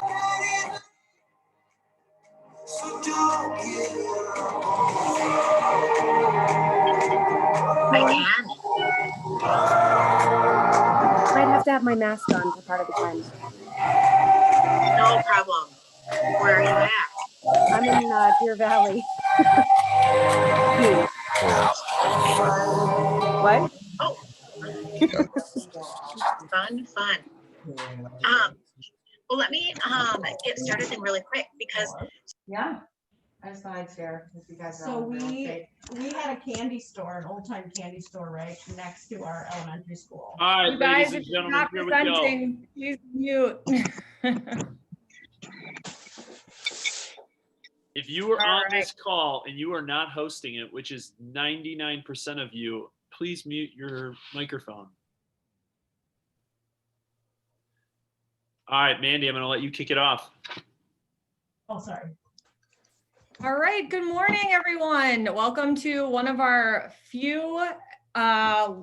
I can. Might have to have my mask on for part of the time. No problem. Where are you at? I'm in Deer Valley. What? Oh, fun. Well, let me get started then really quick because Yeah, I just thought I'd share if you guys are all in real estate. We had a candy store, an old time candy store right next to our elementary school. All right, You guys, ladies if and you're gentlemen, not here we go. presenting, please mute. If you were All on right. this call and you are not hosting it, which is 99% of you, please mute your microphone. All right, Mandy, I'm going to let you kick it off. Oh, sorry. All right, good morning, everyone. Welcome to one of our few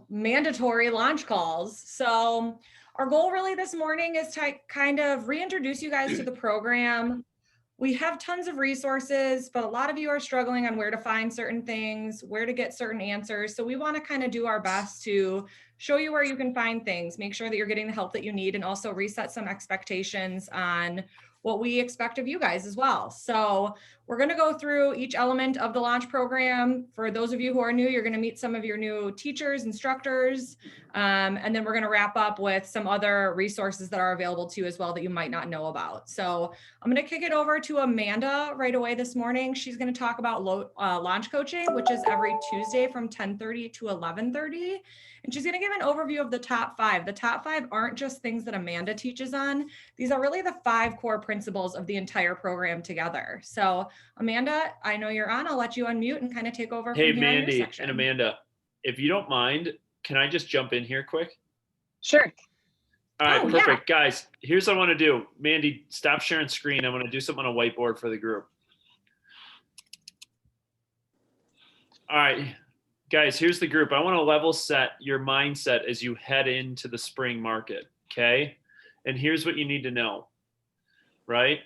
mandatory launch calls. So our goal really this morning is to kind of reintroduce you guys to the program. We have tons of resources, but a lot of you are struggling on where to find certain things, where to get certain answers. So we want to kind of do our best to show you where you can find things, make sure that you're getting the help that you need, and also reset some expectations on what we expect of you guys as well. So we're going to go through each element of the launch program. For those of you who are new, you're going to meet some of your new teachers, instructors, and then we're going to wrap up with some other resources that are available to you as well that you might not know about. So I'm going to kick it over to Amanda right away this morning. She's going to talk about launch coaching, which is every Tuesday from 10:30 to 11:30. And she's going to give an overview of the top 5. The top 5 aren't just things that Amanda teaches on. These are really the 5 core principles of the entire program together. So Amanda, I know you're on. I'll let you unmute and kind of take over Hey, from here on your Mandy section. and Amanda, if you don't mind, can I just jump in here quick? Sure. All right, Oh, perfect. Yeah. Guys, here's what I want to do. Mandy, stop sharing screen. I want to do something on a whiteboard for the group. All right, guys, here's the group. I want to level set your mindset as you head into the spring market, okay? And here's what you need to know, right?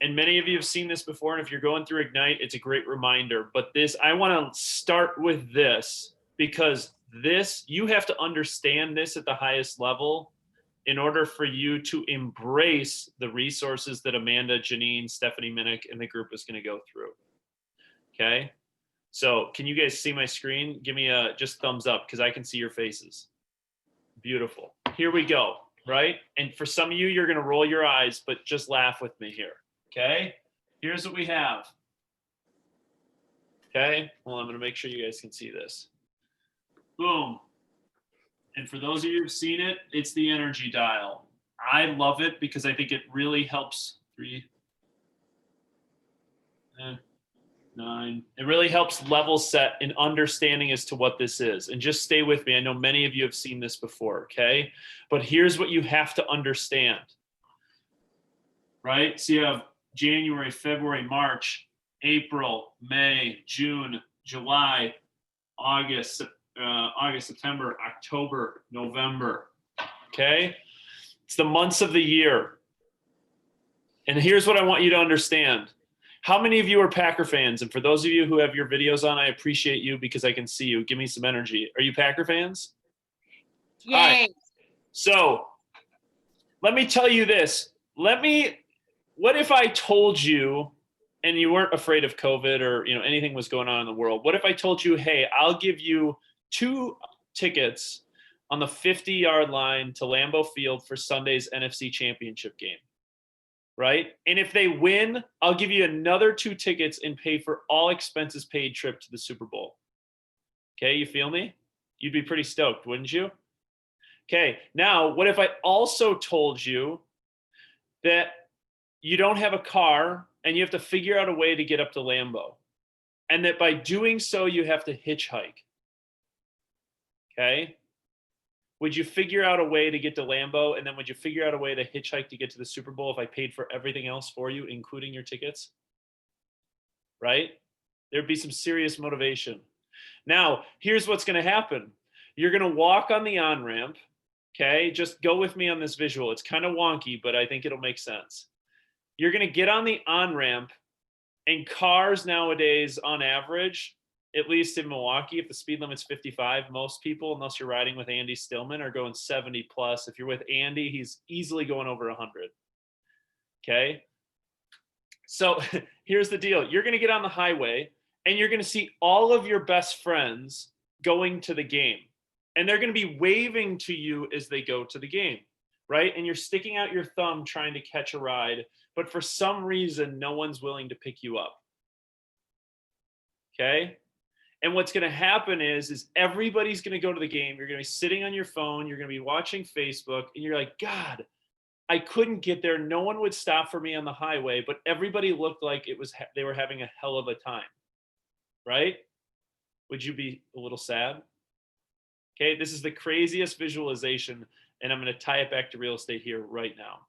And many of you have seen this before, and if you're going through Ignite, it's a great reminder. But this, I want to start with this because this, you have to understand this at the highest level in order for you to embrace the resources that Amanda, Janine, Stephanie Minnick, and the group is going to go through. Okay? So can you guys see my screen? Give me a just thumbs up because I can see your faces. Beautiful. Here we go, right? And for some of you, you're going to roll your eyes, but just laugh with me here. Okay? Here's what we have. Okay? Well, I'm going to make sure you guys can see this. Boom. And for those of you who've seen it, it's the energy dial. I love it because I think it really helps. 9. It really helps level set an understanding as to what this is. And just stay with me. I know many of you have seen this before, okay? But here's what you have to understand, right? So you have January, February, March, April, May, June, July, August, September, October, November, okay? It's the months of the year. And here's what I want you to understand. How many of you are Packer fans? And for those of you who have your videos on, I appreciate you because I can see you. Give me some energy. Are you Packer fans? Yay. All right. So let me tell you this. What if I told you, and you weren't afraid of COVID or anything was going on in the world, what if I told you, hey, I'll give you 2 tickets on the 50-yard line to Lambeau Field for Sunday's NFC Championship game? Right? And if they win, I'll give you another 2 tickets and pay for all expenses paid trip to the Super Bowl. Okay, you feel me? You'd be pretty stoked, wouldn't you? Okay, now what if I also told you that you don't have a car and you have to figure out a way to get up to Lambeau, and that by doing so you have to hitchhike? Okay? Would you figure out a way to get to Lambeau, and then would you figure out a way to hitchhike to get to the Super Bowl if I paid for everything else for you, including your tickets? Right? There'd be some serious motivation. Now, here's what's going to happen. You're going to walk on the on-ramp, okay? Just go with me on this visual. It's kind of wonky, but I think it'll make sense. you're going to get on the on-ramp, and cars nowadays on average, at least in Milwaukee, if the speed limit's 55, most people, unless you're riding with Andy Stillman, are going 70 plus. If you're with Andy, he's easily going over 100. Okay. So here's the deal. You're going to get on the highway and you're going to see all of your best friends going to the game, and they're going to be waving to you as they go to the game, right? And you're sticking out your thumb trying to catch a ride, but for some reason, no one's willing to pick you up. Okay. And what's going to happen is everybody's going to go to the game. You're going to be sitting on your phone. You're going to be watching Facebook, and you're like, God, I couldn't get there. No one would stop for me on the highway, but everybody looked like they were having a hell of a time, right? Would you be a little sad? Okay, this is the craziest visualization, and I'm going to tie it back to real estate here right now.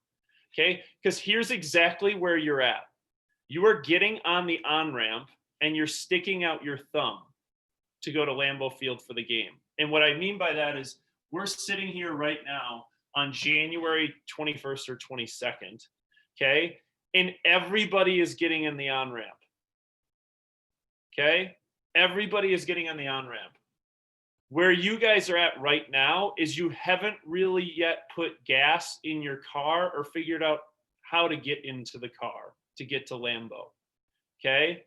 Okay, because here's exactly where you're at. You are getting on the on-ramp, and you're sticking out your thumb to go to Lambeau Field for the game. And what I mean by that is we're sitting here right now on January 21st or 22nd, okay? And everybody is getting in the on-ramp, okay? Everybody is getting on the on-ramp. Where you guys are at right now is you haven't really yet put gas in your car or figured out how to get into the car to get to Lambeau, okay?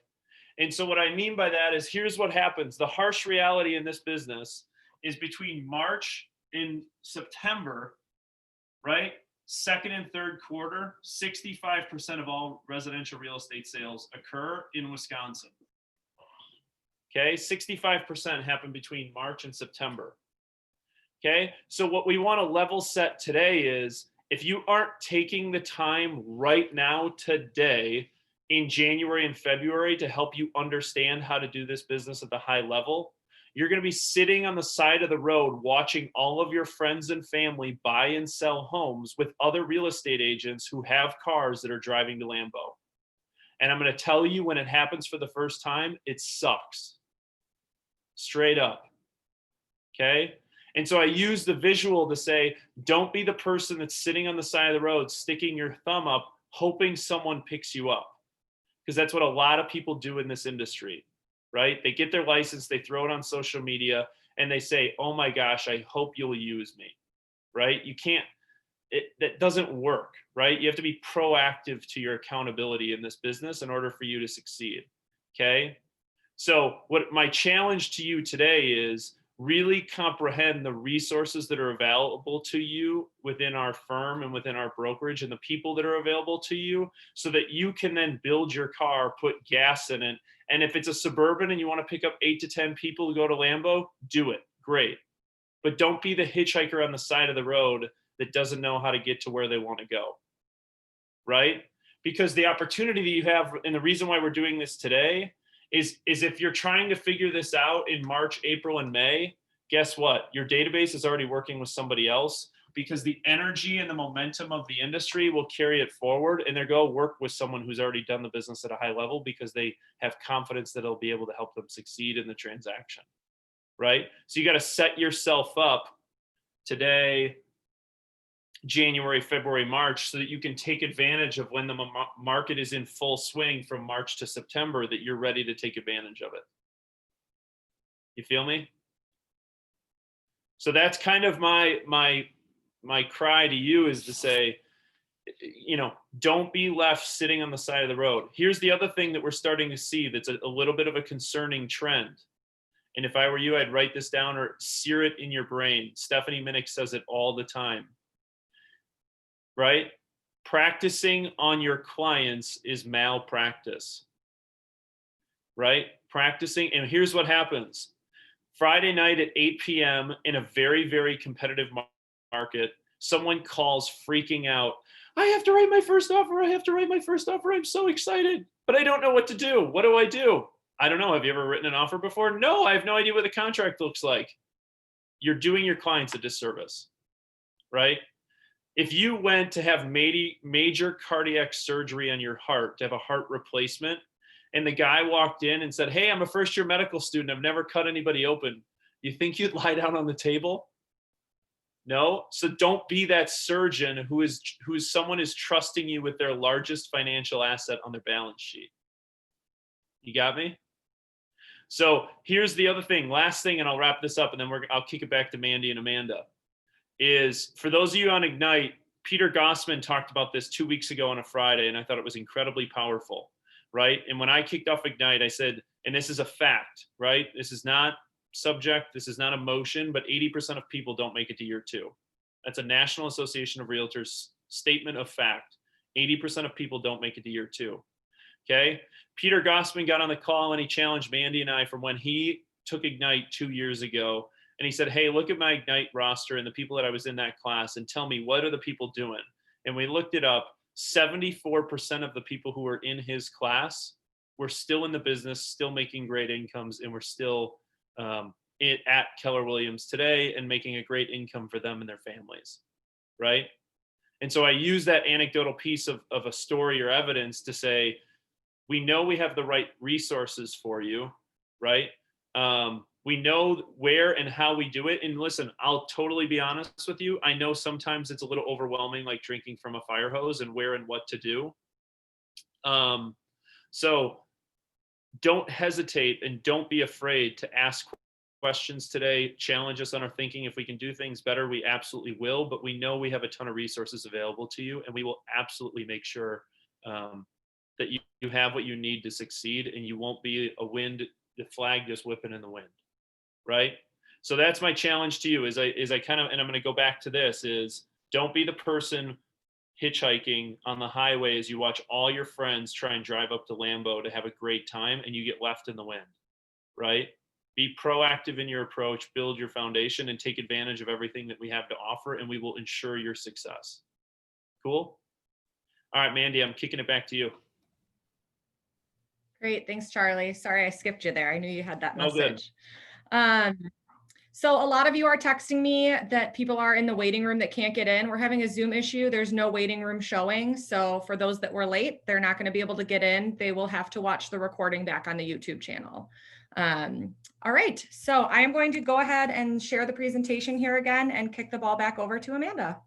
And so what I mean by that is here's what happens. The harsh reality in this business is between March and September, right? Second and third quarter, 65% of all residential real estate sales occur in Wisconsin. Okay, 65% happen between March and September. Okay, so what we want to level set today is if you aren't taking the time right now today in January and February to help you understand how to do this business at the high level, you're going to be sitting on the side of the road watching all of your friends and family buy and sell homes with other real estate agents who have cars that are driving to Lambeau. And I'm going to tell you, when it happens for the first time, it sucks. Straight up. Okay? And so I use the visual to say, don't be the person that's sitting on the side of the road, sticking your thumb up, hoping someone picks you up. Because that's what a lot of people do in this industry, right? They get their license, they throw it on social media, and they say, oh my gosh, I hope you'll use me, right? You can't, that doesn't work, right? You have to be proactive to your accountability in this business in order for you to succeed, okay? So what my challenge to you today is really comprehend the resources that are available to you within our firm and within our brokerage and the people that are available to you so that you can then build your car, put gas in it. And if it's a Suburban and you want to pick up 8 to 10 people to go to Lambeau, do it. Great. But don't be the hitchhiker on the side of the road that doesn't know how to get to where they want to go. Right? Because the opportunity that you have, and the reason why we're doing this today is if you're trying to figure this out in March, April, and May, guess what? Your database is already working with somebody else because the energy and the momentum of the industry will carry it forward, and they'll go work with someone who's already done the business at a high level because they have confidence that it'll be able to help them succeed in the transaction, right? So you got to set yourself up today, January, February, March, so that you can take advantage of when the market is in full swing from March to September, that you're ready to take advantage of it. You feel me? So that's kind of my cry to you, is to say, you know, don't be left sitting on the side of the road. Here's the other thing that we're starting to see that's a little bit of a concerning trend. And if I were you, I'd write this down or sear it in your brain. Stephanie Minnick says it all the time. Right? Practicing on your clients is malpractice. Right? Practicing, and here's what happens. Friday night at 8 p.m. in a very, very competitive market, someone calls freaking out. I have to write my first offer. I have to write my first offer. I'm so excited, but I don't know what to do. What do? I don't know. Have you ever written an offer before? No, I have no idea what the contract looks like. You're doing your clients a disservice, right? If you went to have major cardiac surgery on your heart, to have a heart replacement, and the guy walked in and said, hey, I'm a first-year medical student, I've never cut anybody open, you think you'd lie down on the table? No. So don't be that surgeon who is someone is trusting you with their largest financial asset on their balance sheet. You got me? So here's the other thing, last thing, and I'll wrap this up, and then I'll kick it back to Mandy and Amanda. Is for those of you on Ignite, Peter Gossman talked about this 2 weeks ago on a Friday, and I thought it was incredibly powerful, right? And when I kicked off Ignite, I said, and this is a fact, right? This is not subject, this is not emotion, but 80% of people don't make it to year 2. That's a National Association of Realtors statement of fact. 80% of people don't make it to year 2. Okay. Peter Gossman got on the call and he challenged Mandy and I from when he took Ignite 2 years ago. And he said, hey, look at my Ignite roster and the people that I was in that class and tell me, what are the people doing? And we looked it up. 74% of the people who were in his class were still in the business, still making great incomes, and were still at Keller Williams today and making a great income for them and their families. Right. And so I use that anecdotal piece of a story or evidence to say, we know we have the right resources for you, right? We know where and how we do it. And listen, I'll totally be honest with you. I know sometimes it's a little overwhelming, like drinking from a fire hose and where and what to do. So don't hesitate and don't be afraid to ask questions today. Challenge us on our thinking. If we can do things better, we absolutely will. But we know we have a ton of resources available to you, and we will absolutely make sure that you have what you need to succeed, and you won't be the flag just whipping in the wind, right? So that's my challenge to you is I kind of, and I'm going to go back to this, is don't be the person hitchhiking on the highway as you watch all your friends try and drive up to Lambeau to have a great time and you get left in the wind, right? Be proactive in your approach, build your foundation, and take advantage of everything that we have to offer, and we will ensure your success. Cool? All right, Mandy, I'm kicking it back to you. Great. Thanks, Charlie. Sorry, I skipped you there. I knew you had that Oh, good. message. So a lot of you are texting me that people are in the waiting room that can't get in. We're having a Zoom issue. There's no waiting room showing. So for those that were late, they're not going to be able to get in. They will have to watch the recording back on the YouTube channel. All right. So I am going to go ahead and share the presentation here again and kick the ball back over to Amanda.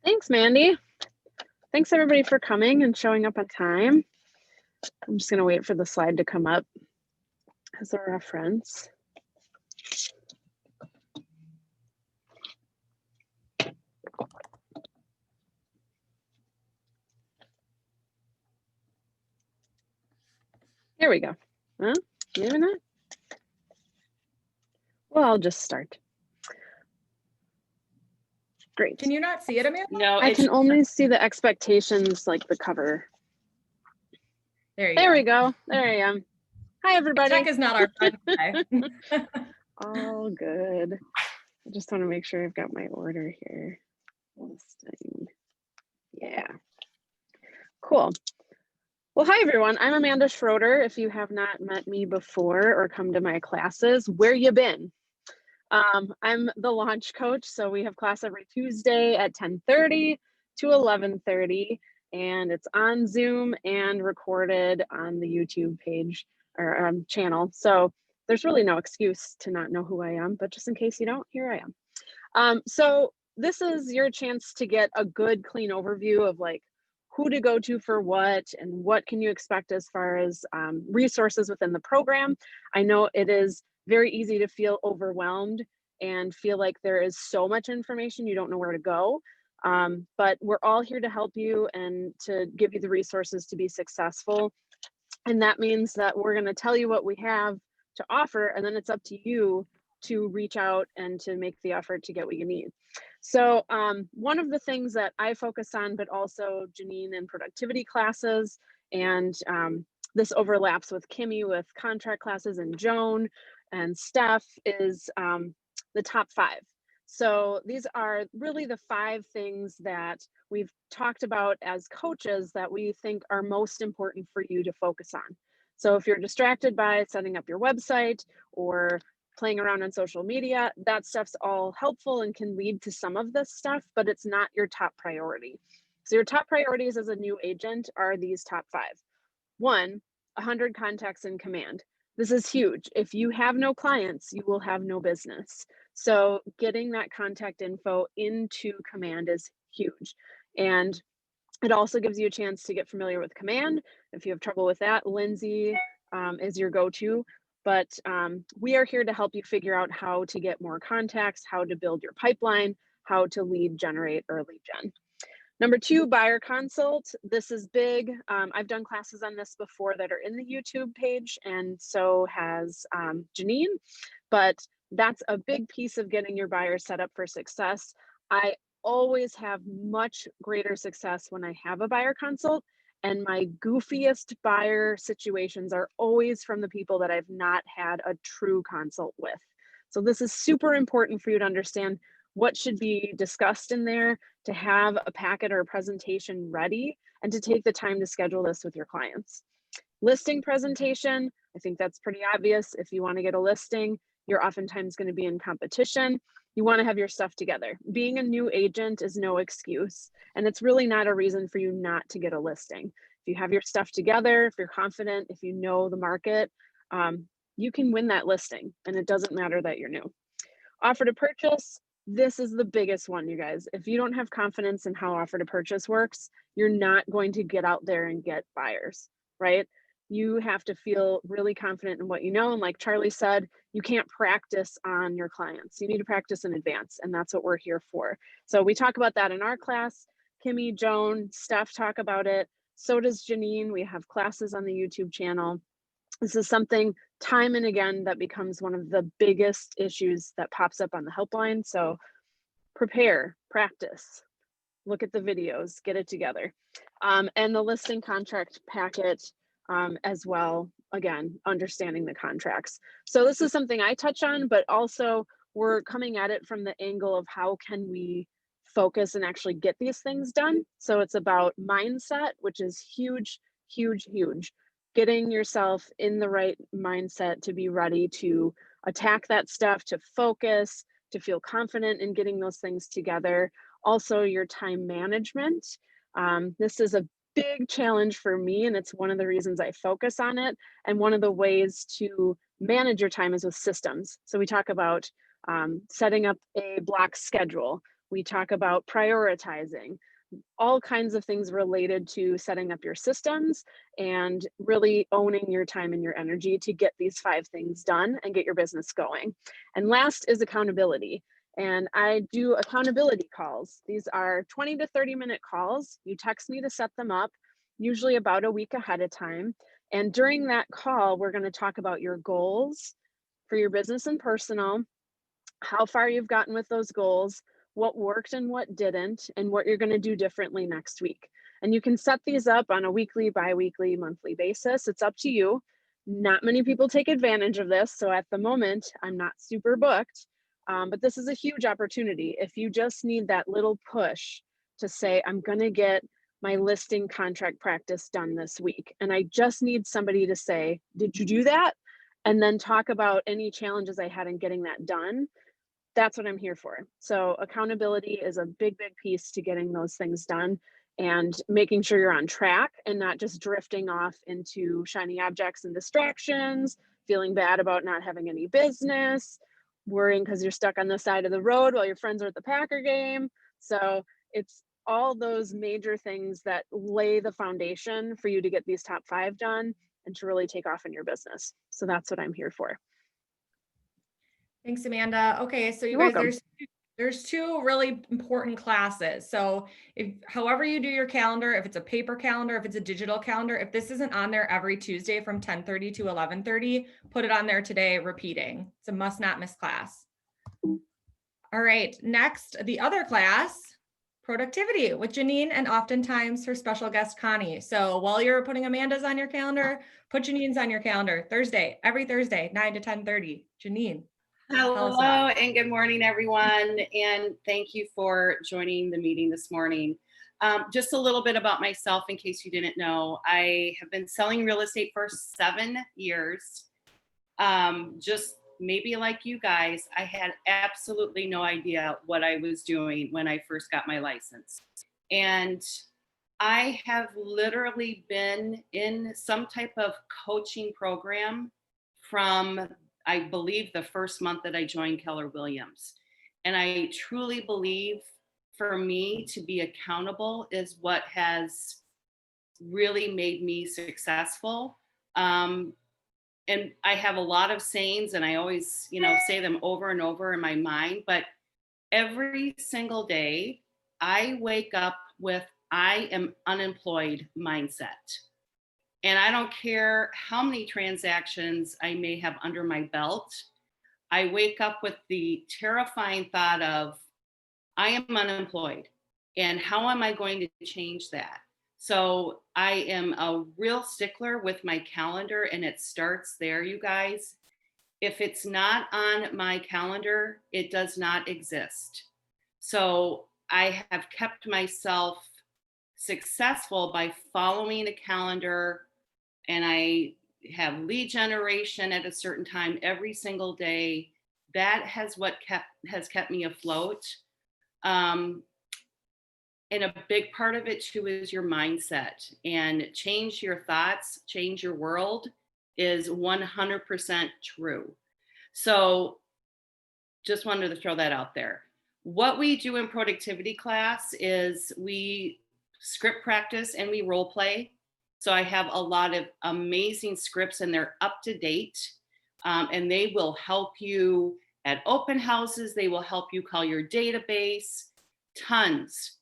Thanks, Mandy. Thanks everybody for coming and showing up on time. I'm just going to wait for the slide to come up as a reference. Here we go. Huh? Maybe not. Well, I'll just start. Great. Can you not see it, Amanda? No, I can only see the expectations, like the cover. There we go. There I am. Hi, everybody. Tech is not our friend today. All good. I just want to make sure I've got my order here. Listing. Yeah. Cool. Well, hi, everyone. I'm Amanda Schroeder. If you have not met me before or come to my classes, where you been? I'm the launch coach. So we have class every Tuesday at 10:30 to 11:30. And it's on Zoom and recorded on the YouTube page or channel. So there's really no excuse to not know who I am, but just in case you don't, here I am. So this is your chance to get a good, clean overview of like who to go to for what and what can you expect as far as resources within the program. I know it is very easy to feel overwhelmed and feel like there is so much information you don't know where to go. But we're all here to help you and to give you the resources to be successful. And that means that we're going to tell you what we have to offer, and then it's up to you to reach out and to make the effort to get what you need. So one of the things that I focus on, but also Janine in productivity classes, and this overlaps with Kimmy with contract classes, and Joan and Steph, is the top 5. So these are really the 5 things that we've talked about as coaches that we think are most important for you to focus on. So if you're distracted by setting up your website or playing around on social media, that stuff's all helpful and can lead to some of this stuff, but it's not your top priority. So your top priorities as a new agent are these top 5. 1, 100 contacts in command. This is huge. If you have no clients, you will have no business. So getting that contact info into Command is huge. And it also gives you a chance to get familiar with Command. If you have trouble with that, Lindsay is your go-to. But we are here to help you figure out how to get more contacts, how to build your pipeline, how to lead generate or lead gen. Number 2, buyer consult. This is big. I've done classes on this before that are in the YouTube page, and so has Janine, but that's a big piece of getting your buyer set up for success. I always have much greater success when I have a buyer consult, and my goofiest buyer situations are always from the people that I've not had a true consult with. So this is super important for you to understand what should be discussed in there, to have a packet or a presentation ready, and to take the time to schedule this with your clients. Listing presentation, I think that's pretty obvious. If you want to get a listing, you're oftentimes going to be in competition. You want to have your stuff together. Being a new agent is no excuse, and it's really not a reason for you not to get a listing. If you have your stuff together, if you're confident, if you know the market, you can win that listing, and it doesn't matter that you're new. Offer to purchase, this is the biggest one, you guys. If you don't have confidence in how offer to purchase works, you're not going to get out there and get buyers, right? You have to feel really confident in what you know. And like Charlie said, you can't practice on your clients. You need to practice in advance, and that's what we're here for. So we talk about that in our class. Kimmy, Joan, Steph talk about it. So does Janine. We have classes on the YouTube channel. This is something time and again that becomes one of the biggest issues that pops up on the helpline. So prepare, practice, look at the videos, get it together. And the listing contract packet as well, again, understanding the contracts. So this is something I touch on, but also we're coming at it from the angle of how can we focus and actually get these things done. So it's about mindset, which is huge, huge, huge. Getting yourself in the right mindset to be ready to attack that stuff, to focus, to feel confident in getting those things together. Also, your time management. This is a big challenge for me, and it's one of the reasons I focus on it. And one of the ways to manage your time is with systems. So we talk about setting up a block schedule. We talk about prioritizing, all kinds of things related to setting up your systems and really owning your time and your energy to get these 5 things done and get your business going. And last is accountability. And I do accountability calls. These are 20 to 30-minute calls. You text me to set them up, usually about a week ahead of time. And during that call, we're going to talk about your goals for your business and personal, how far you've gotten with those goals, what worked and what didn't, and what you're going to do differently next week. And you can set these up on a weekly, bi-weekly, monthly basis. It's up to you. Not many people take advantage of this. So at the moment, I'm not super booked, but this is a huge opportunity. If you just need that little push to say, I'm going to get my listing contract practice done this week, and I just need somebody to say, did you do that? And then talk about any challenges I had in getting that done. That's what I'm here for. So accountability is a big, big piece to getting those things done and making sure you're on track and not just drifting off into shiny objects and distractions, feeling bad about not having any business, worrying because you're stuck on the side of the road while your friends are at the Packer game. So it's all those major things that lay the foundation for you to get these top 5 done and to really take off in your business. So that's what I'm here for. Thanks, Amanda. Okay, so you You're guys, welcome. there's 2 really important classes. So if however you do your calendar, if it's a paper calendar, if it's a digital calendar, if this isn't on there every Tuesday from 10:30 to 11:30, put it on there today, repeating. It's a must not miss class. All right, next, the other class, productivity with Janine and oftentimes her special guest, Connie. So while you're putting Amanda's on your calendar, put Janine's on your calendar. Thursday, every Thursday, 9 to 10:30. Janine. Hello and good morning, everyone. And thank you for joining the meeting this morning. Just a little bit about myself in case you didn't know. I have been selling real estate for 7 years. Just maybe like you guys, I had absolutely no idea what I was doing when I first got my license. And I have literally been in some type of coaching program from I believe, the first month that I joined Keller Williams. And I truly believe for me to be accountable is what has really made me successful. And I have a lot of sayings, and I always, say them over and over in my mind, but every single day I wake up with I am unemployed mindset. And I don't care how many transactions I may have under my belt. I wake up with the terrifying thought of I am unemployed, and how am I going to change that? So I am a real stickler with my calendar, and it starts there, you guys. If it's not on my calendar, it does not exist. So I have kept myself successful by following a calendar, and I have lead generation at a certain time every single day. That has kept me afloat. And a big part of it too is your mindset, and change your thoughts, change your world is 100% true. So just wanted to throw that out there. What we do in productivity class is we script practice and we role play. So I have a lot of amazing scripts, and they're up to date, and they will help you at open houses. They will help you call your database, tons.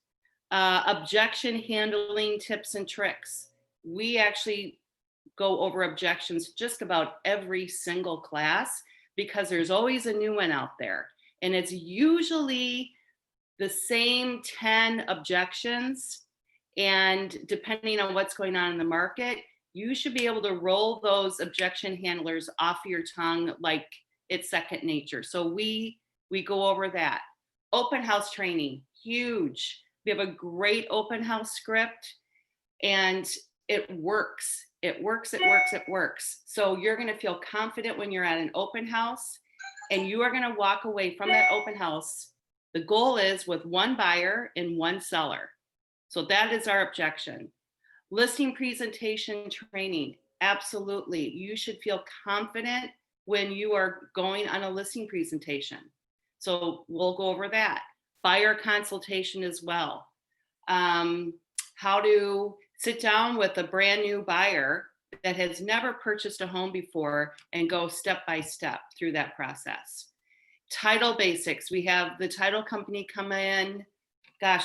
Objection handling tips and tricks. We actually go over objections just about every single class, because there's always a new one out there. And it's usually the same 10 objections. And depending on what's going on in the market, you should be able to roll those objection handlers off your tongue like it's second nature. So we go over that. Open house training, huge. We have a great open house script, and it works. It works. So you're going to feel confident when you're at an open house, and you are going to walk away from that open house. The goal is with one buyer and one seller. So that is our objection. Listing presentation training. Absolutely. You should feel confident when you are going on a listing presentation. So we'll go over that. Buyer consultation as well. How to sit down with a brand new buyer that has never purchased a home before and go step by step through that process. Title basics. We have the title company come in,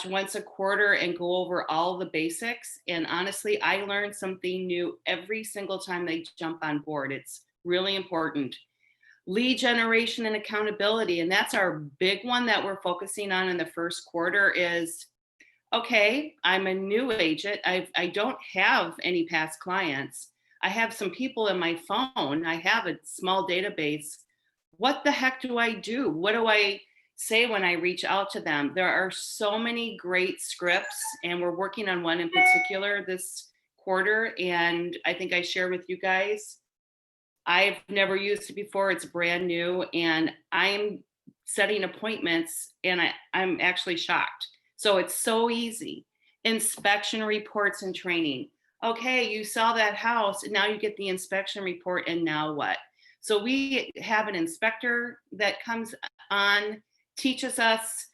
once a quarter and go over all the basics. And honestly, I learn something new every single time they jump on board. It's really important. Lead generation and accountability. And that's our big one that we're focusing on in the first quarter is, okay, I'm a new agent. I don't have any past clients. I have some people in my phone. I have a small database. What the heck do I do? What do I say when I reach out to them? There are so many great scripts, and we're working on one in particular this quarter. And I think I share with you guys, I've never used it before. It's brand new, and I'm setting appointments, and I'm actually shocked. So it's so easy. Inspection reports and training. Okay, you saw that house, and now you get the inspection report, and now what? So we have an inspector that comes on, teaches us,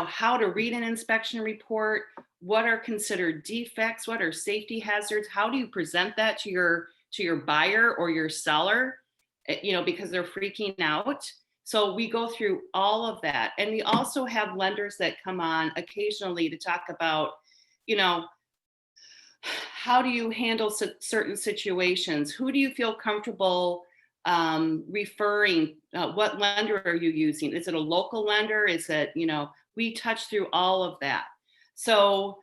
how to read an inspection report, what are considered defects, what are safety hazards, how do you present that to your buyer or your seller, because they're freaking out. So we go through all of that. And we also have lenders that come on occasionally to talk about, how do you handle certain situations? Who do you feel comfortable referring? What lender are you using? Is it a local lender? Is it, we touch through all of that. So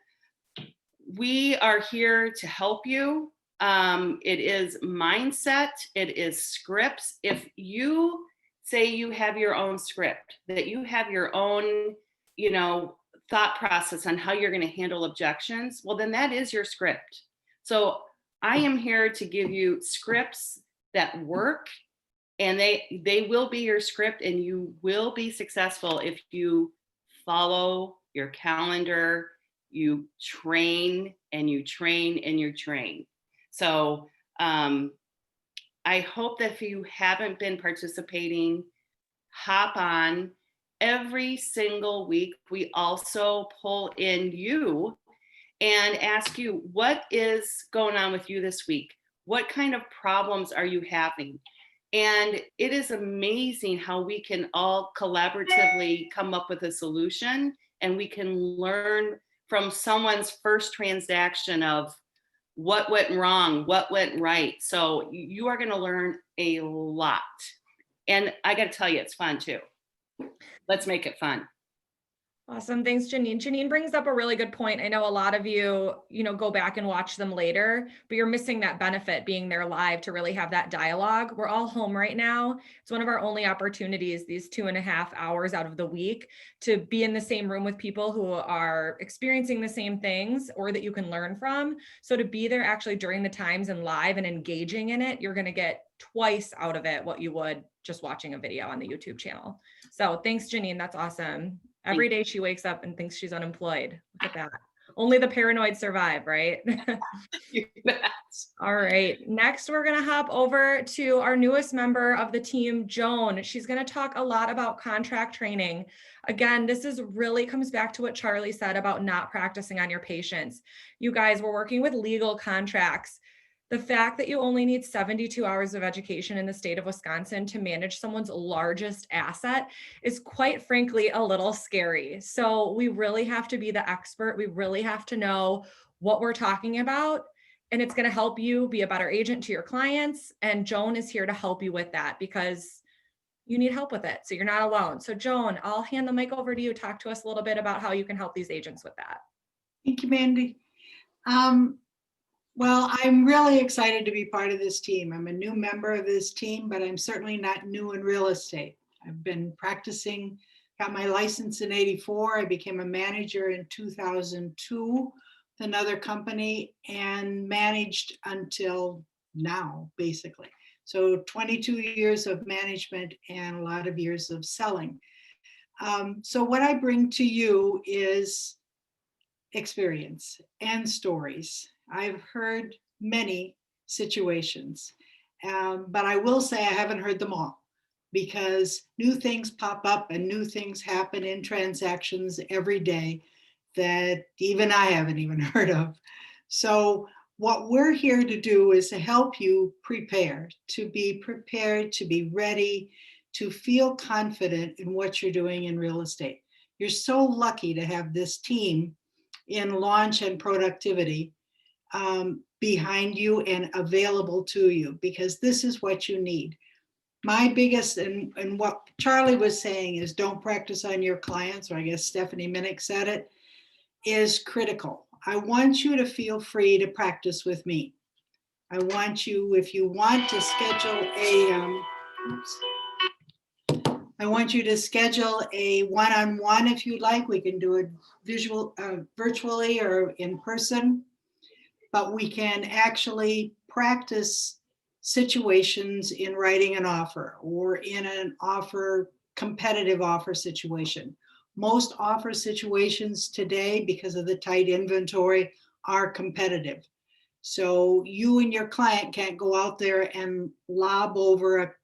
we are here to help you. It is mindset. It is scripts. If you say you have your own script, that you have your own, thought process on how you're going to handle objections, well, then that is your script. So I am here to give you scripts that work, and they will be your script, and you will be successful if you follow your calendar, you train and you train and you train. So I hope that if you haven't been participating, hop on. Every single week, we also pull in you and ask you, what is going on with you this week? What kind of problems are you having? And it is amazing how we can all collaboratively come up with a solution, and we can learn from someone's first transaction of what went wrong, what went right. So you are going to learn a lot. And I got to tell you, it's fun too. Let's make it fun. Awesome. Thanks, Janine. Janine brings up a really good point. I know a lot of you, go back and watch them later, but you're missing that benefit being there live to really have that dialogue. We're all home right now. It's one of our only opportunities, these 2.5 hours out of the week, to be in the same room with people who are experiencing the same things or that you can learn from. So to be there actually during the times and live and engaging in it, you're going to get twice out of it what you would just watching a video on the YouTube channel. So thanks, Janine. That's awesome. Every day she wakes up and thinks she's unemployed. Look at that. Only the paranoid survive, right? You bet. All right. Next, we're going to hop over to our newest member of the team, Joan. She's going to talk a lot about contract training. Again, this is really comes back to what Charlie said about not practicing on your patients. You guys, we're working with legal contracts. The fact that you only need 72 hours of education in the state of Wisconsin to manage someone's largest asset is quite frankly a little scary. So we really have to be the expert. We really have to know what we're talking about. And it's going to help you be a better agent to your clients. And Joan is here to help you with that because you need help with it. So you're not alone. So Joan, I'll hand the mic over to you. Talk to us a little bit about how you can help these agents with that. Thank you, Mandy. Well, I'm really excited to be part of this team. I'm a new member of this team, but I'm certainly not new in real estate. I've been practicing, got my license in '84. I became a manager in 2002 with another company and managed until now, basically. So 22 years of management and a lot of years of selling. So what I bring to you is experience and stories. I've heard many situations, but I will say I haven't heard them all because new things pop up and new things happen in transactions every day that even I haven't even heard of. So what we're here to do is to help you prepare, to be prepared, to be ready, to feel confident in what you're doing in real estate. You're so lucky to have this team in launch and productivity behind you and available to you, because this is what you need. My biggest, and what Charlie was saying is don't practice on your clients, or I guess Stephanie Minnick said it, is critical. I want you to feel free to practice with me. I want you, if you want to schedule I want you to schedule a one-on-one if you'd like. We can do it virtually or in person, but we can actually practice situations in writing an offer or in an offer, competitive offer situation. Most offer situations today, because of the tight inventory, are competitive. So you and your client can't go out there and lob over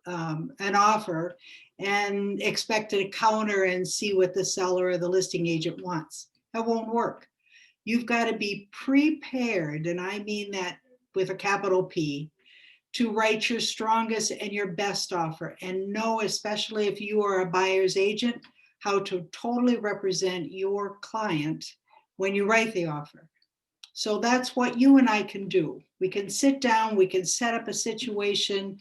an offer and expect to counter and see what the seller or the listing agent wants. That won't work. You've got to be prepared, and I mean that with a capital P, to write your strongest and your best offer, and know, especially if you are a buyer's agent, how to totally represent your client when you write the offer. So that's what you and I can do. We can sit down, we can set up a situation.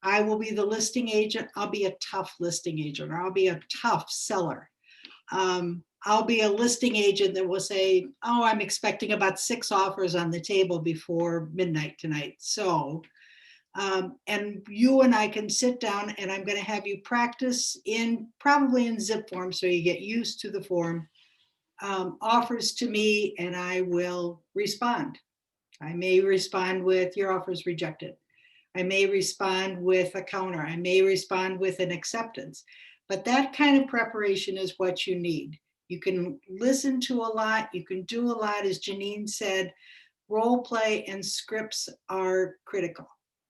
I will be the listing agent. I'll be a tough listing agent, or I'll be a tough seller. I'll be a listing agent that will say, oh, I'm expecting about 6 offers on the table before midnight tonight. So, and you and I can sit down, and I'm going to have you practice probably in zip form, so you get used to the form, offers to me, and I will respond. I may respond with your offer's rejected. I may respond with a counter. I may respond with an acceptance. But that kind of preparation is what you need. You can listen to a lot. You can do a lot. As Janine said, role play and scripts are critical.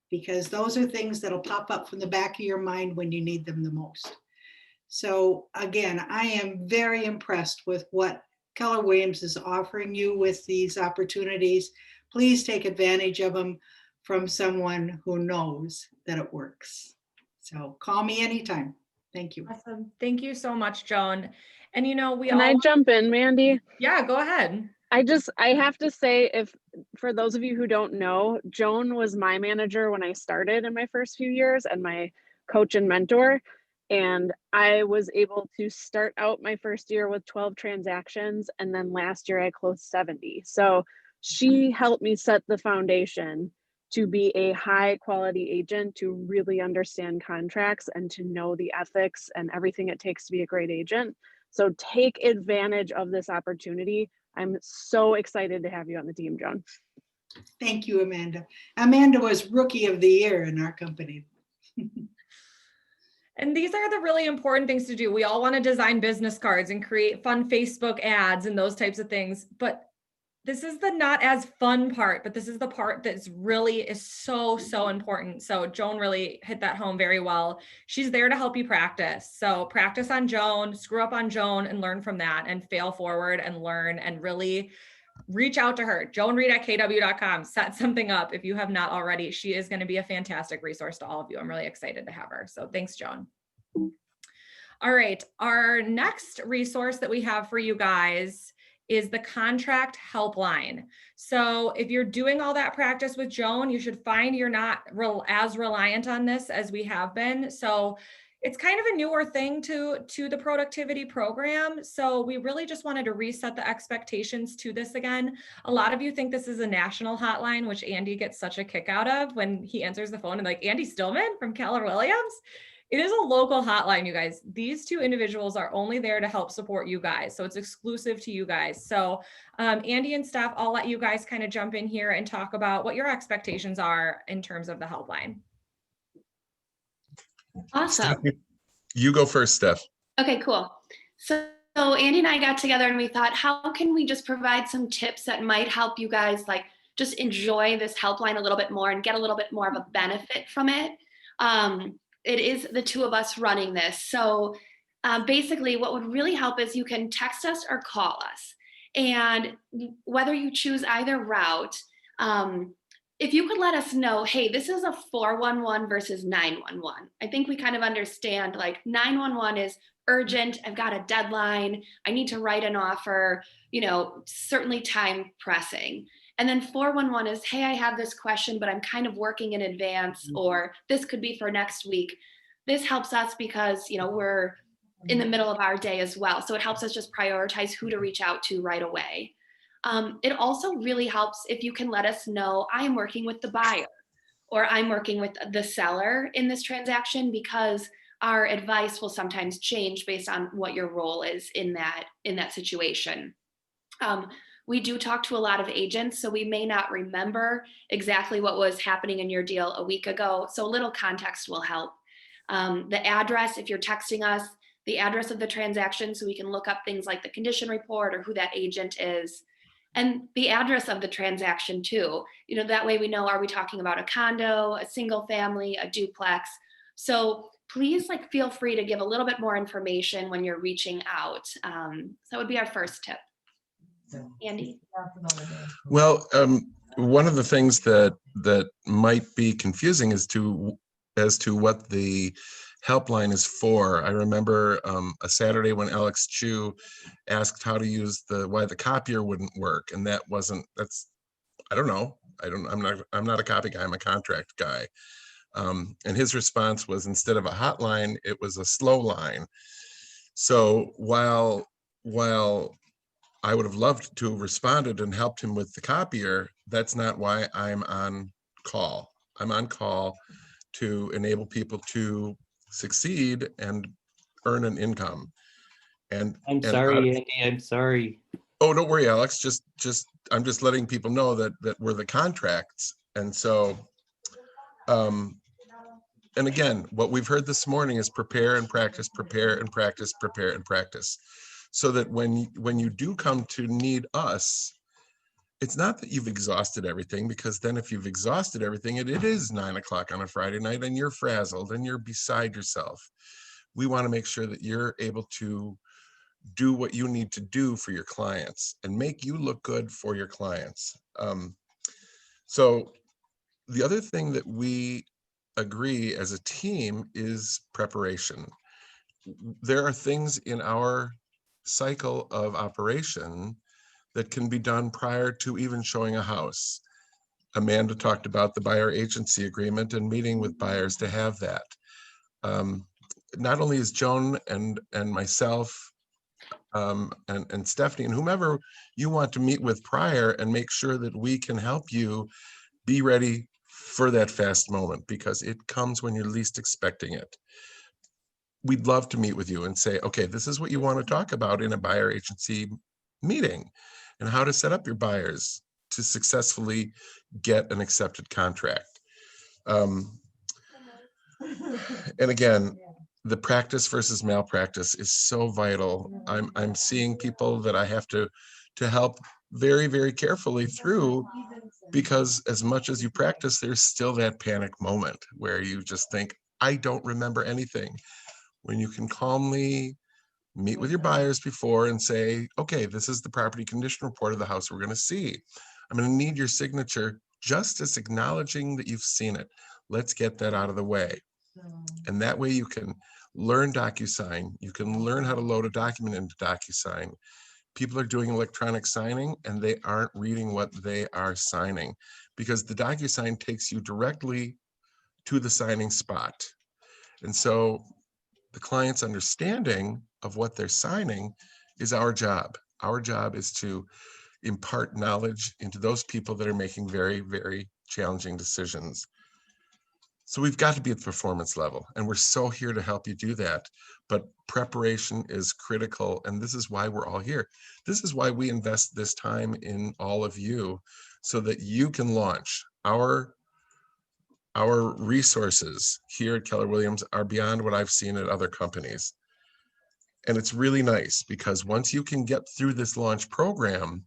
because those are things that'll pop up from the back of your mind when you need them the most. So again, I am very impressed with what Keller Williams is offering you with these opportunities. Please take advantage of them from someone who knows that it works. So call me anytime. Thank you. Awesome. Thank you so much, Joan. And you know, we Can I all, jump in, Mandy? yeah, go ahead. I have to say, if for those of you who don't know, Joan was my manager when I started in my first few years and my coach and mentor. And I was able to start out my first year with 12 transactions. And then last year I closed 70. So she helped me set the foundation to be a high quality agent, to really understand contracts and to know the ethics and everything it takes to be a great agent. So take advantage of this opportunity. I'm so excited to have you on the team, Joan. Thank you, Amanda. Amanda was Rookie of the Year in our company. And these are the really important things to do. We all want to design business cards and create fun Facebook ads and those types of things. But this is the not as fun part, but this is the part that's really is so important. So Joan really hit that home very well. She's there to help you practice. So practice on Joan, screw up on Joan and learn from that and fail forward and learn and really reach out to her. JoanReed@kw.com. Set something up if you have not already. She is going to be a fantastic resource to all of you. I'm really excited to have her. So thanks, Joan. All right. Our next resource that we have for you guys is the contract helpline. So if you're doing all that practice with Joan, you should find you're not as reliant on this as we have been. So it's kind of a newer thing to the productivity program. So we really just wanted to reset the expectations to this again. A lot of you think this is a national hotline, which Andy gets such a kick out of when he answers the phone and like, Andy Stillman from Keller Williams. It is a local hotline, you guys. These two individuals are only there to help support you guys. So it's exclusive to you guys. So Andy and Steph, I'll let you guys kind of jump in here and talk about what your expectations are in terms of the helpline. Awesome. You go first, Steph. Okay, cool. So Andy and I got together and we thought, how can we just provide some tips that might help you guys like just enjoy this helpline a little bit more and get a little bit more of a benefit from it. It is the two of us running this. So basically what would really help is you can text us or call us. And whether you choose either route, if you could let us know, hey, this is a 411 versus 911. I think we kind of understand like 911 is urgent. I've got a deadline. I need to write an offer, you know, certainly time pressing. And then 411 is, hey, I have this question, but I'm kind of working in advance, or this could be for next week. This helps us because, you know, we're in the middle of our day as well. So it helps us just prioritize who to reach out to right away. It also really helps if you can let us know I'm working with the buyer or I'm working with the seller in this transaction, because our advice will sometimes change based on what your role is in that situation. We do talk to a lot of agents, so we may not remember exactly what was happening in your deal a week ago. So a little context will help. The address, if you're texting us, the address of the transaction, so we can look up things like the condition report or who that agent is. And the address of the transaction too. You know, that way we know, are we talking about a condo, a single family, a duplex? So please like feel free to give a little bit more information when you're reaching out. So that would be our first tip. Andy? Well, one of the things that might be confusing as to what the helpline is for. I remember a Saturday when Alex Chu asked how to use why the copier wouldn't work, and I don't know. I'm not a copy guy. I'm a contract guy. And his response was, instead of a hotline, it was a slow line. So while I would have loved to have responded and helped him with the copier, that's not why I'm on call. I'm on call to enable people to succeed and earn an income. And sorry, Andy, I'm sorry. Oh, don't worry, Alex. I'm just letting people know that we're the contracts. And so, and again, what we've heard this morning is prepare and practice, prepare and practice, prepare and practice. So that when you do come to need us, it's not that you've exhausted everything, because then if you've exhausted everything, it is 9 o'clock on a Friday night and you're frazzled and you're beside yourself. We want to make sure that you're able to do what you need to do for your clients and make you look good for your clients. So the other thing that we agree as a team is preparation. There are things in our cycle of operation that can be done prior to even showing a house. Amanda talked about the buyer agency agreement and meeting with buyers to have that. Not only is Joan and myself and Stephanie and whomever you want to meet with prior and make sure that we can help you be ready for that fast moment, because it comes when you're least expecting it. We'd love to meet with you and say, okay, this is what you want to talk about in a buyer agency meeting, and how to set up your buyers to successfully get an accepted contract. And again, the practice versus malpractice is so vital. I'm seeing people that I have to help very, very carefully through, because as much as you practice, there's still that panic moment where you just think, I don't remember anything. When you can calmly meet with your buyers before and say, okay, this is the property condition report of the house we're going to see. I'm going to need your signature just as acknowledging that you've seen it. Let's get that out of the way. And that way you can learn DocuSign. You can learn how to load a document into DocuSign. People are doing electronic signing and they aren't reading what they are signing, because the DocuSign takes you directly to the signing spot. And so the client's understanding of what they're signing is our job. Our job is to impart knowledge into those people that are making very, very challenging decisions. So we've got to be at the performance level, and we're so here to help you do that. But preparation is critical, and this is why we're all here. This is why we invest this time in all of you, so that you can launch. Our resources here at Keller Williams are beyond what I've seen at other companies. And it's really nice, because once you can get through this launch program,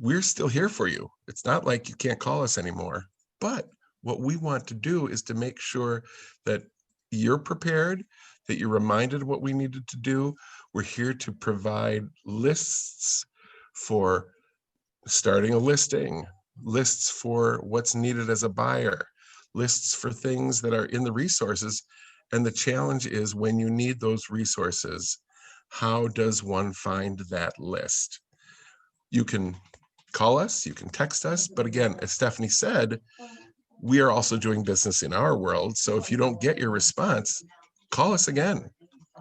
we're still here for you. It's not like you can't call us anymore. But what we want to do is to make sure that you're prepared, that you're reminded of what we needed to do. We're here to provide lists for starting a listing, lists for what's needed as a buyer, lists for things that are in the resources. And the challenge is, when you need those resources, how does one find that list? You can call us, you can text us, but again, as Stephanie said, we are also doing business in our world. So if you don't get your response, call us again.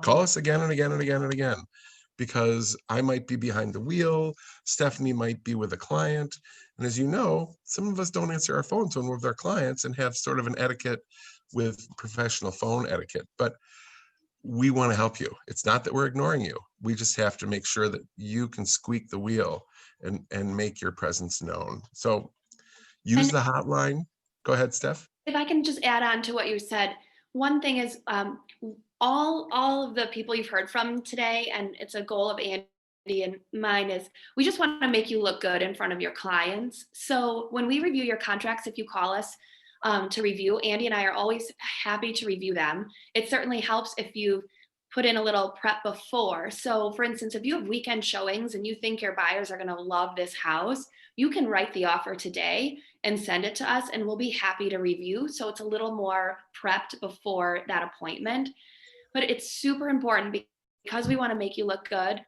Call us again and again and again and again, because I might be behind the wheel, Stephanie might be with a client. And as you know, some of us don't answer our phones when we're with our clients and have sort of an etiquette with professional phone etiquette, but we want to help you. It's not that we're ignoring you. We just have to make sure that you can squeak the wheel and make your presence known. So use the hotline. Go ahead, Steph. If I can just add on to what you said, one thing is all of the people you've heard from today, and it's a goal of Andy and mine, is we just want to make you look good in front of your clients. So when we review your contracts, if you call us to review, Andy and I are always happy to review them. It certainly helps if you put in a little prep before. So for instance, if you have weekend showings and you think your buyers are going to love this house, you can write the offer today and send it to us, and we'll be happy to review. So it's a little more prepped before that appointment. But it's super important, because we want to make you look good.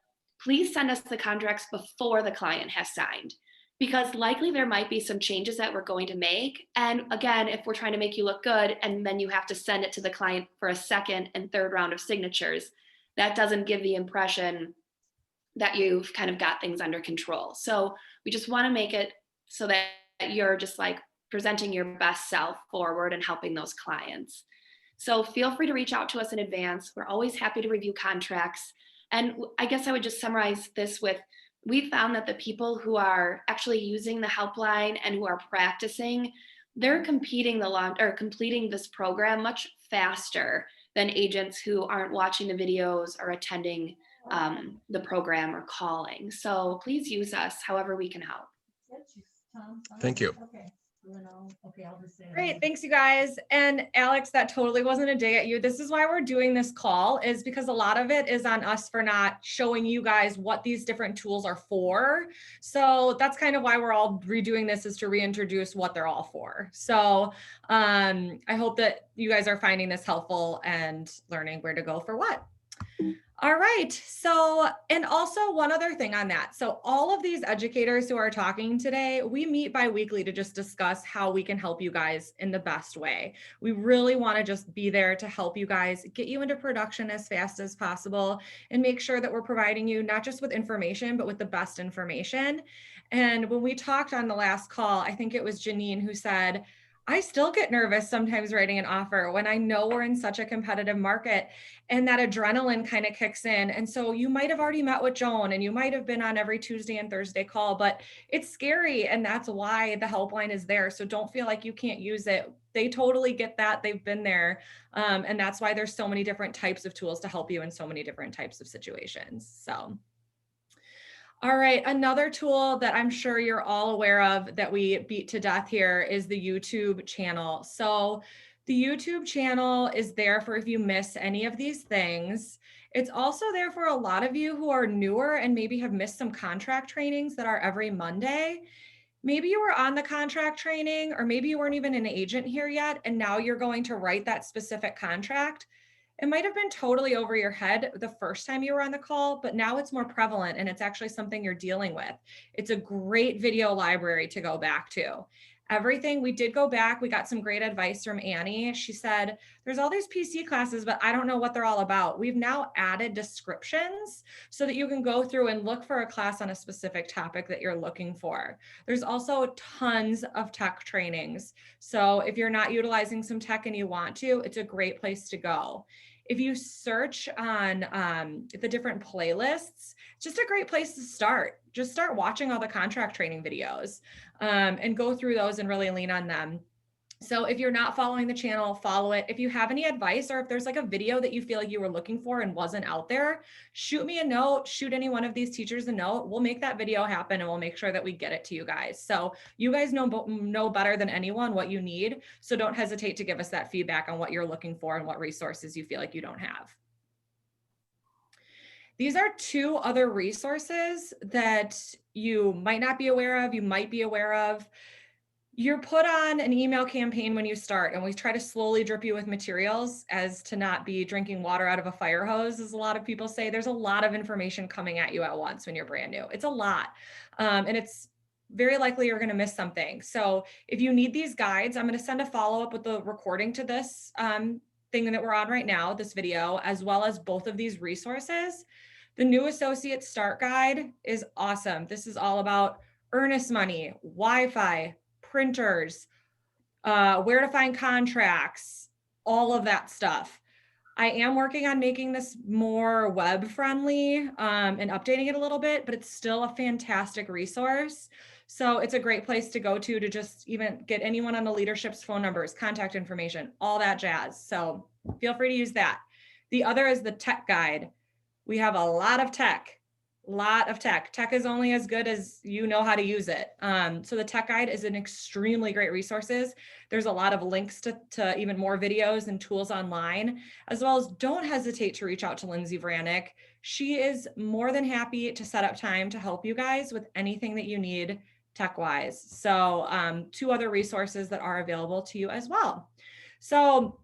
Please send us the contracts before the client has signed, because likely there might be some changes that we're going to make. And again, if we're trying to make you look good and then you have to send it to the client for a second and third round of signatures, that doesn't give the impression that you've kind of got things under control. So we just want to make it so that you're just like presenting your best self forward and helping those clients. So feel free to reach out to us in advance. We're always happy to review contracts. And I guess I would just summarize this with, we found that the people who are actually using the helpline and who are practicing, they're completing this program much faster than agents who aren't watching the videos or attending the program or calling. So please use us however we can help. Thank you. Okay. Okay, I'll just say. Great, thanks you guys. And Alex, that totally wasn't a dig at you. This is why we're doing this call, is because a lot of it is on us for not showing you guys what these different tools are for. So that's kind of why we're all redoing this, is to reintroduce what they're all for. So I hope that you guys are finding this helpful and learning where to go for what. All right. So, and also one other thing on that. So all of these educators who are talking today, we meet bi-weekly to just discuss how we can help you guys in the best way. We really want to just be there to help you guys get you into production as fast as possible and make sure that we're providing you not just with information, but with the best information. And when we talked on the last call, I think it was Janine who said, I still get nervous sometimes writing an offer when I know we're in such a competitive market and that adrenaline kind of kicks in. And so you might have already met with Joan and you might have been on every Tuesday and Thursday call, but it's scary. And that's why the helpline is there. So don't feel like you can't use it. They totally get that. They've been there. And that's why there's so many different types of tools to help you in so many different types of situations. So. All right, another tool that I'm sure you're all aware of that we beat to death here is the YouTube channel. So the YouTube channel is there for if you miss any of these things. It's also there for a lot of you who are newer and maybe have missed some contract trainings that are every Monday. Maybe you were on the contract training, or maybe you weren't even an agent here yet, and now you're going to write that specific contract. It might have been totally over your head the first time you were on the call, but now it's more prevalent and it's actually something you're dealing with. It's a great video library to go back to. Everything, we did go back, we got some great advice from Annie. She said, there's all these PC classes, but I don't know what they're all about. We've now added descriptions so that you can go through and look for a class on a specific topic that you're looking for. There's also tons of tech trainings. So if you're not utilizing some tech and you want to, it's a great place to go. If you search on the different playlists, it's just a great place to start. Just start watching all the contract training videos and go through those and really lean on them. So if you're not following the channel, follow it. If you have any advice, or if there's like a video that you feel like you were looking for and wasn't out there, shoot me a note, shoot any one of these teachers a note. We'll make that video happen and we'll make sure that we get it to you guys. So you guys know better than anyone what you need. So don't hesitate to give us that feedback on what you're looking for and what resources you feel like you don't have. These are two other resources that you might not be aware of, you might be aware of. You're put on an email campaign when you start, and we try to slowly drip you with materials as to not be drinking water out of a fire hose, as a lot of people say. There's a lot of information coming at you at once when you're brand new. It's a lot, and it's very likely you're going to miss something. So if you need these guides, I'm going to send a follow-up with the recording to this thing that we're on right now, this video, as well as both of these resources. The New Associate Start Guide is awesome. This is all about earnest money, Wi-Fi, printers, where to find contracts, all of that stuff. I am working on making this more web friendly and updating it a little bit, but it's still a fantastic resource. So it's a great place to go to just even get anyone on the leadership's phone numbers, contact information, all that jazz. So feel free to use that. The other is the tech guide. We have a lot of tech. Tech is only as good as you know how to use it. So the tech guide is an extremely great resources. There's a lot of links to even more videos and tools online, as well as don't hesitate to reach out to Lindsay Vranek. She is more than happy to set up time to help you guys with anything that you need tech-wise. So two other resources that are available to you as well. So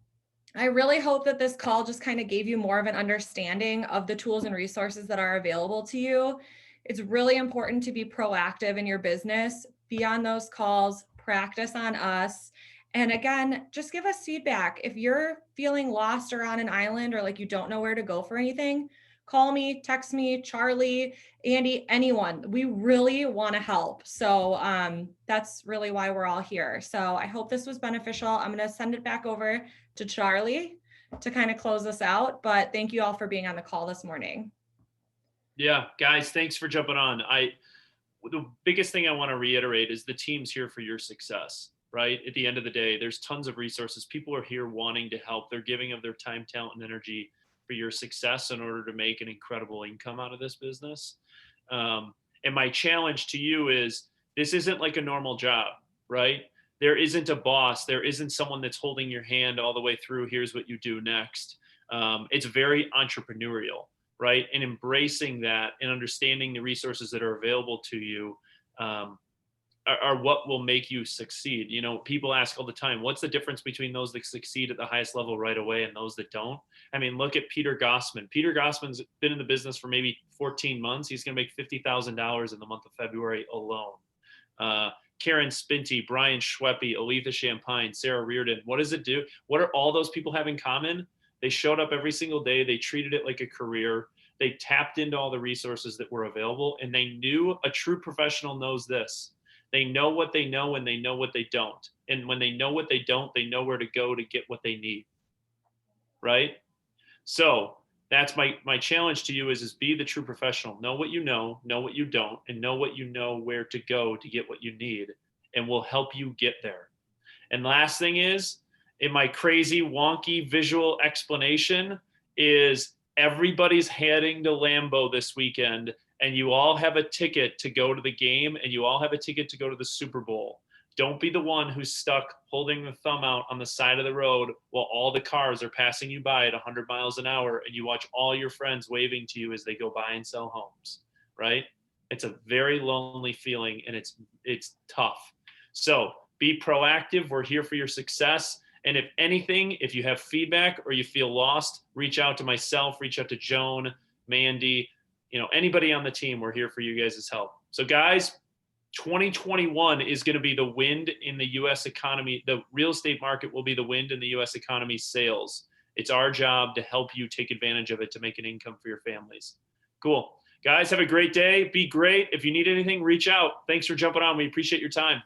I really hope that this call just kind of gave you more of an understanding of the tools and resources that are available to you. It's really important to be proactive in your business, be on those calls, practice on us. And again, just give us feedback. If you're feeling lost or on an island or like you don't know where to go for anything, call me, text me, Charlie, Andy, anyone. We really want to help. So that's really why we're all here. So I hope this was beneficial. I'm going to send it back over to Charlie to kind of close us out. But thank you all for being on the call this morning. Yeah, guys, thanks for jumping on. The biggest thing I want to reiterate is the team's here for your success, right? At the end of the day, there's tons of resources. People are here wanting to help. They're giving of their time, talent, and energy for your success in order to make an incredible income out of this business. And my challenge to you is This isn't like a normal job, right? There isn't a boss. There isn't someone that's holding your hand all the way through. Here's what you do next. It's very entrepreneurial, right? And embracing that and understanding the resources that are available to you are what will make you succeed. You know, people ask all the time, what's the difference between those that succeed at the highest level right away and those that don't? I mean, look at Peter Gossman. Peter Gossman's been in the business for maybe 14 months. He's going to make $50,000 in the month of February alone. Karen Spinty, Brian Schweppe, Aletha Champagne, Sarah Reardon. What does it do? What are all those people have in common? They showed up every single day. They treated it like a career. They tapped into all the resources that were available, and they knew a true professional knows this. They know what they know and they know what they don't. And when they know what they don't, they know where to go to get what they need. Right? So that's my challenge to you is be the true professional. Know what you know what you don't, and know what you know where to go to get what you need, and we'll help you get there. And last thing is, in my crazy wonky visual explanation, is everybody's heading to Lambeau this weekend, and you all have a ticket to go to the game, and you all have a ticket to go to the Super Bowl. Don't be the one who's stuck holding the thumb out on the side of the road while all the cars are passing you by at 100 miles an hour, and you watch all your friends waving to you as they go buy and sell homes, right? It's a very lonely feeling, and it's tough. So be proactive. We're here for your success. And if anything, if you have feedback or you feel lost, reach out to myself, reach out to Joan, Mandy, anybody on the team. We're here for you guys' help. So guys, 2021 is going to be the wind in the U.S. economy. The real estate market will be the wind in the U.S. economy sales. It's our job to help you take advantage of it to make an income for your families. Cool. Guys, have a great day. Be great. If you need anything, reach out. Thanks for jumping on. We appreciate your time.